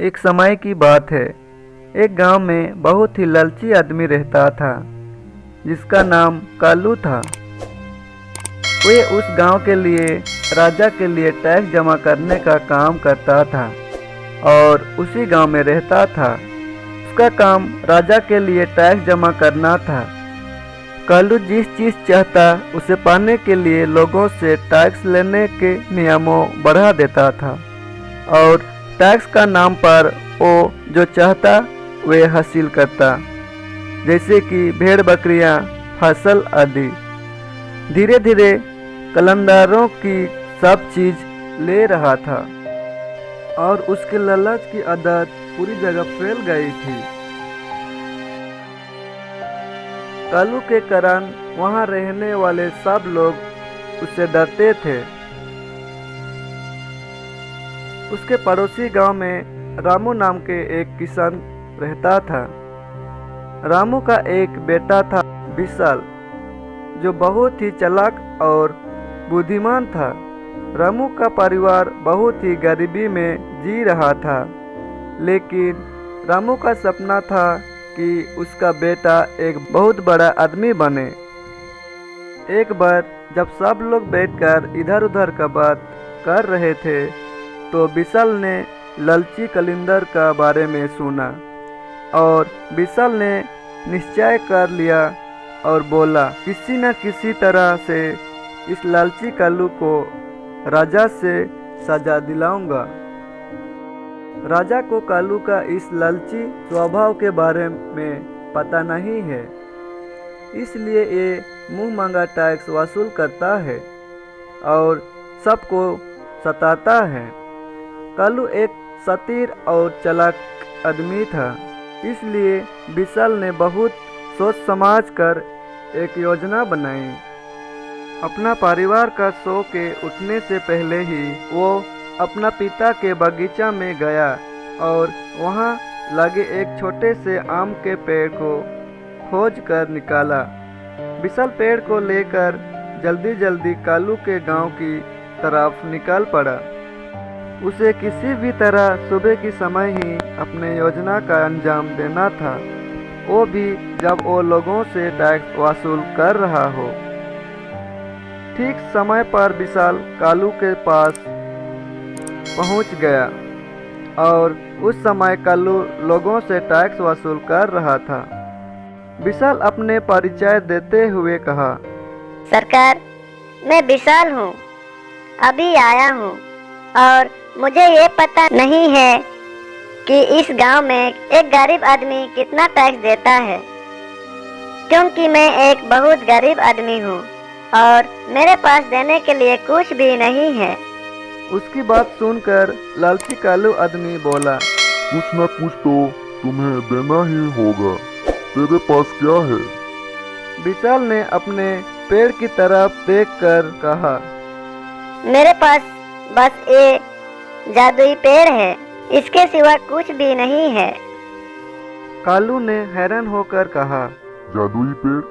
एक समय की बात है। एक गांव में बहुत ही लालची आदमी रहता था जिसका नाम कालू था। वह उस गांव के लिए राजा के लिए टैक्स जमा करने का काम करता था और उसी गांव में रहता था। उसका काम राजा के लिए टैक्स जमा करना था। कालू जिस चीज़ चाहता उसे पाने के लिए लोगों से टैक्स लेने के नियमों बढ़ा देता था और टैक्स का नाम पर वो जो चाहता वे हासिल करता, जैसे कि भेड़ बकरियां, फसल आदि। धीरे धीरे कलंदारों की सब चीज़ ले रहा था और उसके लालच की आदत पूरी जगह फैल गई थी। कालू के कारण वहां रहने वाले सब लोग उससे डरते थे। उसके पड़ोसी गांव में रामू नाम के एक किसान रहता था। रामू का एक बेटा था विशाल, जो बहुत ही चालाक और बुद्धिमान था। रामू का परिवार बहुत ही गरीबी में जी रहा था, लेकिन रामू का सपना था कि उसका बेटा एक बहुत बड़ा आदमी बने। एक बार जब सब लोग बैठकर इधर उधर का बात कर रहे थे तो विशाल ने लालची कलिंदर का बारे में सुना और विशाल ने निश्चय कर लिया और बोला, किसी न किसी तरह से इस लालची कालू को राजा से सजा दिलाऊंगा। राजा को कालू का इस लालची स्वभाव के बारे में पता नहीं है, इसलिए ये मुंह मांगा टैक्स वसूल करता है और सबको सताता है। कालू एक शातिर और चालाक आदमी था, इसलिए विशाल ने बहुत सोच समझ कर एक योजना बनाई। अपना परिवार का सो के उठने से पहले ही वो अपना पिता के बगीचा में गया और वहाँ लगे एक छोटे से आम के पेड़ को खोज कर निकाला। विशाल पेड़ को लेकर जल्दी जल्दी कालू के गांव की तरफ निकल पड़ा। उसे किसी भी तरह सुबह के समय ही अपने योजना का अंजाम देना था, वो भी जब वो लोगों से टैक्स वसूल कर रहा हो। ठीक समय पर विशाल कालू के पास पहुंच गया और उस समय कालू लोगों से टैक्स वसूल कर रहा था। विशाल अपने परिचय देते हुए कहा, सरकार, मैं विशाल हूँ, अभी आया हूँ और मुझे ये पता नहीं है कि इस गांव में एक गरीब आदमी कितना टैक्स देता है, क्योंकि मैं एक बहुत गरीब आदमी हूँ और मेरे पास देने के लिए कुछ भी नहीं है। उसकी बात सुनकर लालची कालू आदमी बोला, कुछ न कुछ तो तुम्हें देना ही होगा, तेरे पास क्या है? विशाल ने अपने पेड़ की तरफ देखकर कहा, मेरे पास बस ये जादुई पेड़ है, इसके सिवा कुछ भी नहीं है। कालू ने हैरान होकर कहा, जादुई पेड़?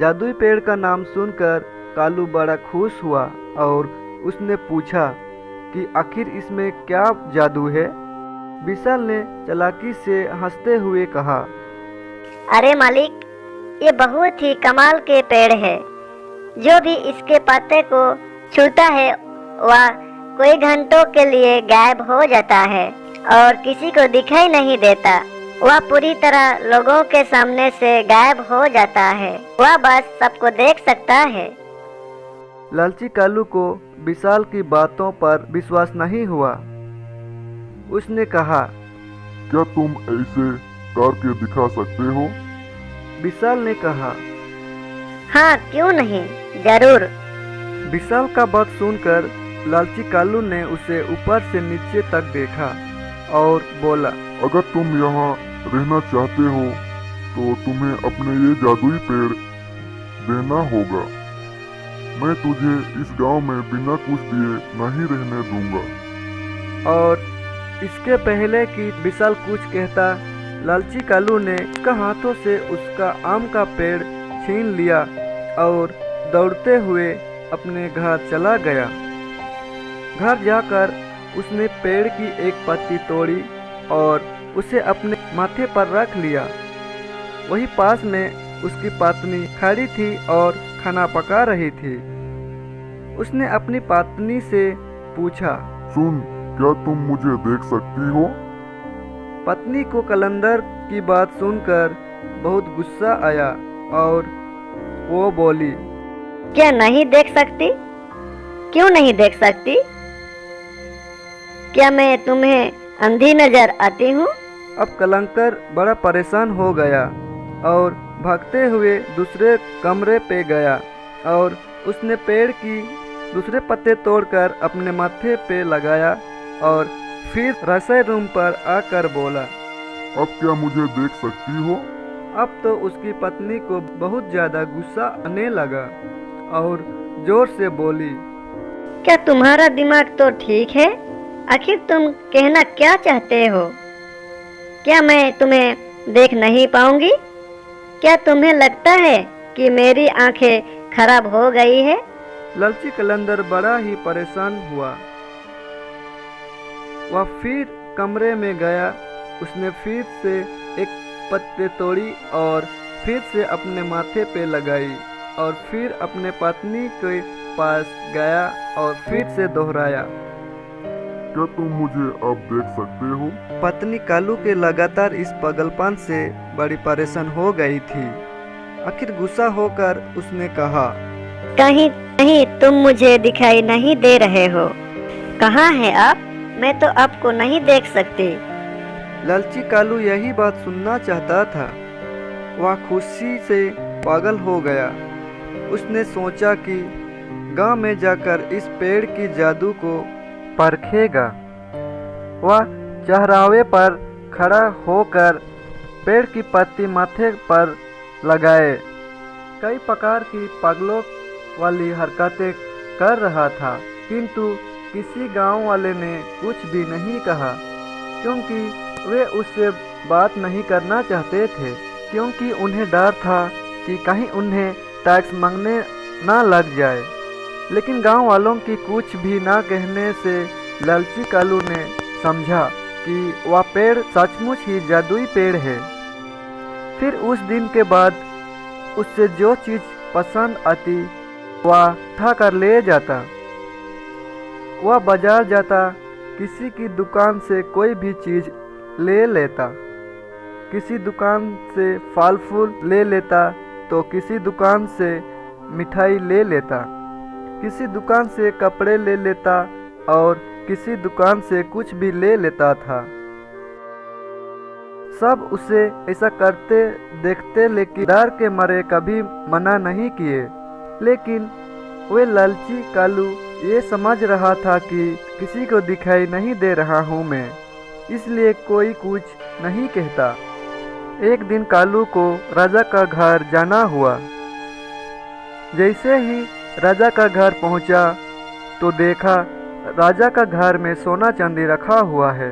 जादुई पेड़ का नाम सुनकर कालू बड़ा खुश हुआ और उसने पूछा कि आखिर इसमें क्या जादू है। विशाल ने चालाकी से हंसते हुए कहा, अरे मालिक, ये बहुत ही कमाल के पेड़ है। जो भी इसके पत्ते को छूता है वह कोई घंटों के लिए गायब हो जाता है और किसी को दिखाई नहीं देता। वह पूरी तरह लोगों के सामने से गायब हो जाता है, वह बस सबको देख सकता है। लालची कालू को विशाल की बातों पर विश्वास नहीं हुआ। उसने कहा, क्या तुम ऐसे करके दिखा सकते हो? विशाल ने कहा, हाँ, क्यों नहीं, जरूर। विशाल का बात सुनकर लालची कालू ने उसे ऊपर से नीचे तक देखा और बोला, अगर तुम यहाँ रहना चाहते हो तो तुम्हें अपने ये जादुई पेड़ देना होगा। मैं तुझे इस गांव में बिना कुछ दिए नहीं रहने दूंगा। और इसके पहले कि विशाल कुछ कहता, लालची कालू ने उसका हाथों से उसका आम का पेड़ छीन लिया और दौड़ते हुए अपने घर चला गया। घर जाकर उसने पेड़ की एक पत्ती तोड़ी और उसे अपने माथे पर रख लिया। वही पास में उसकी पत्नी खड़ी थी और खाना पका रही थी। उसने अपनी पत्नी से पूछा, सुन, क्या तुम मुझे देख सकती हो? पत्नी को कलंदर की बात सुनकर बहुत गुस्सा आया और वो बोली, क्या नहीं देख सकती? क्यों नहीं देख सकती? क्या मैं तुम्हें अंधी नजर आती हूँ? अब कलंकर बड़ा परेशान हो गया और भागते हुए दूसरे कमरे पे गया और उसने पेड़ की दूसरे पत्ते तोड़कर अपने माथे पे लगाया और फिर रसोई रूम पर आकर बोला, अब क्या मुझे देख सकती हो? अब तो उसकी पत्नी को बहुत ज्यादा गुस्सा आने लगा और जोर से बोली, क्या तुम्हारा दिमाग तो ठीक है? आखिर तुम कहना क्या चाहते हो? क्या मैं तुम्हें देख नहीं पाऊंगी? क्या तुम्हें लगता है कि मेरी आंखें खराब हो गई है? लालची कलंदर बड़ा ही परेशान हुआ। वह फिर कमरे में गया। उसने फिर से एक पत्ते तोड़ी और फिर से अपने माथे पे लगाई और फिर अपने पत्नी के पास गया और फिर से दोहराया, क्या तुम मुझे अब देख सकते हो? पत्नी कालू के लगातार इस पागलपन से बड़ी परेशान हो गई थी। आखिर गुस्सा होकर उसने कहा, कहीं नहीं तुम मुझे दिखाई नहीं दे रहे हो। कहाँ है आप? मैं तो आपको नहीं देख सकती। लालची कालू यही बात सुनना चाहता था। वह खुशी से पागल हो गया। उसने सोचा कि गांव में जाकर इस पेड़ की जादू को परखेगा। वह चौराहे पर खड़ा होकर पेड़ की पत्ती माथे पर लगाए कई प्रकार की पागलों वाली हरकतें कर रहा था, किंतु किसी गांव वाले ने कुछ भी नहीं कहा, क्योंकि वे उससे बात नहीं करना चाहते थे, क्योंकि उन्हें डर था कि कहीं उन्हें टैक्स मांगने ना लग जाए। लेकिन गांव वालों की कुछ भी ना कहने से लालची कालू ने समझा कि वह पेड़ सचमुच ही जादुई पेड़ है। फिर उस दिन के बाद उससे जो चीज़ पसंद आती वह उठा कर ले जाता। वह बाजार जाता, किसी की दुकान से कोई भी चीज़ ले लेता, किसी दुकान से फल फूल ले लेता तो किसी दुकान से मिठाई ले लेता, किसी दुकान से कपड़े ले लेता और किसी दुकान से कुछ भी ले लेता था। सब उसे ऐसा करते देखते लेकिन डर के मारे कभी मना नहीं किए। लेकिन वे लालची कालू ये समझ रहा था कि किसी को दिखाई नहीं दे रहा हूँ मैं, इसलिए कोई कुछ नहीं कहता। एक दिन कालू को राजा का घर जाना हुआ। जैसे ही राजा का घर पहुंचा तो देखा राजा का घर में सोना चांदी रखा हुआ है।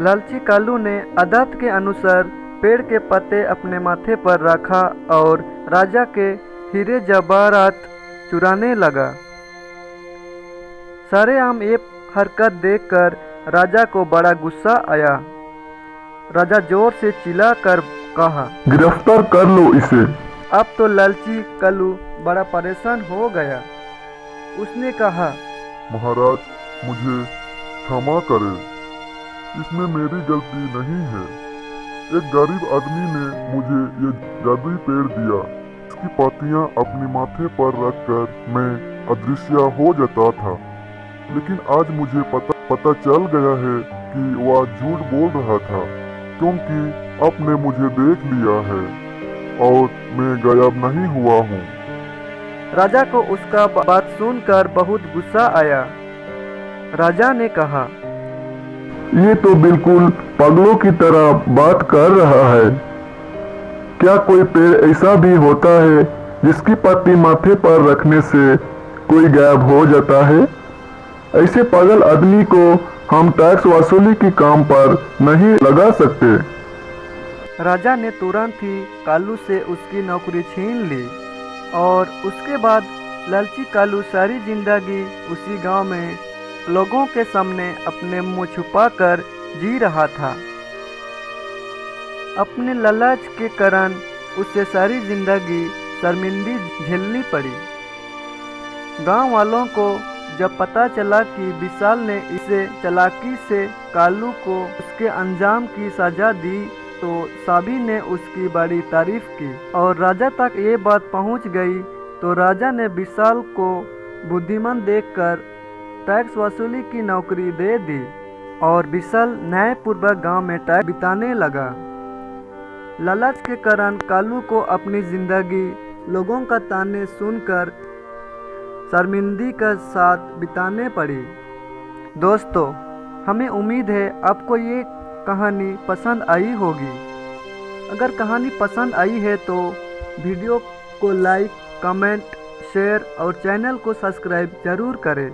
लालची कालू ने आदत के अनुसार पेड़ के पत्ते अपने माथे पर रखा और राजा के हीरे जवाहरात चुराने लगा। सरेआम ये हरकत देखकर राजा को बड़ा गुस्सा आया। राजा जोर से चिल्ला कर कहा, गिरफ्तार कर लो इसे। अब तो लालची कालू बड़ा परेशान हो गया। उसने कहा, महाराज, मुझे क्षमा करें, इसमें मेरी गलती नहीं है। एक गरीब आदमी ने मुझे ये जादुई पेड़ दिया। इसकी पत्तियां अपने माथे पर रखकर मैं अदृश्य हो जाता था, लेकिन आज मुझे पता चल गया है कि वह झूठ बोल रहा था, क्योंकि आपने मुझे देख लिया है और मैं गायब नहीं हुआ हूँ। राजा को उसका बात सुनकर बहुत गुस्सा आया। राजा ने कहा, ये तो बिल्कुल पागलों की तरह बात कर रहा है। क्या कोई पेड़ ऐसा भी होता है जिसकी पत्ती माथे पर रखने से कोई गायब हो जाता है? ऐसे पागल आदमी को हम टैक्स वसूली के काम पर नहीं लगा सकते। राजा ने तुरंत ही कालू से उसकी नौकरी छीन ली और उसके बाद लालची कालू सारी जिंदगी उसी गांव में लोगों के सामने अपने मुंह छुपाकर जी रहा था। अपने लालच के कारण उसे सारी जिंदगी शर्मिंदी झेलनी पड़ी। गांव वालों को जब पता चला कि विशाल ने इसे चालाकी से कालू को उसके अंजाम की सजा दी तो सभी ने उसकी बड़ी तारीफ की और राजा तक ये बात पहुंच गई तो राजा ने विशाल को बुद्धिमान देखकर टैक्स वसूली की नौकरी दे दी और विशाल न्यायपूर्वक गांव में टैक्स बिताने लगा। लालच के कारण कालू को अपनी जिंदगी लोगों का ताने सुनकर शर्मिंदगी के साथ बिताने पड़ी। दोस्तों, हमें उम्मीद है आपको ये कहानी पसंद आई होगी। अगर कहानी पसंद आई है तो वीडियो को लाइक, कमेंट, शेयर और चैनल को सब्सक्राइब जरूर करें।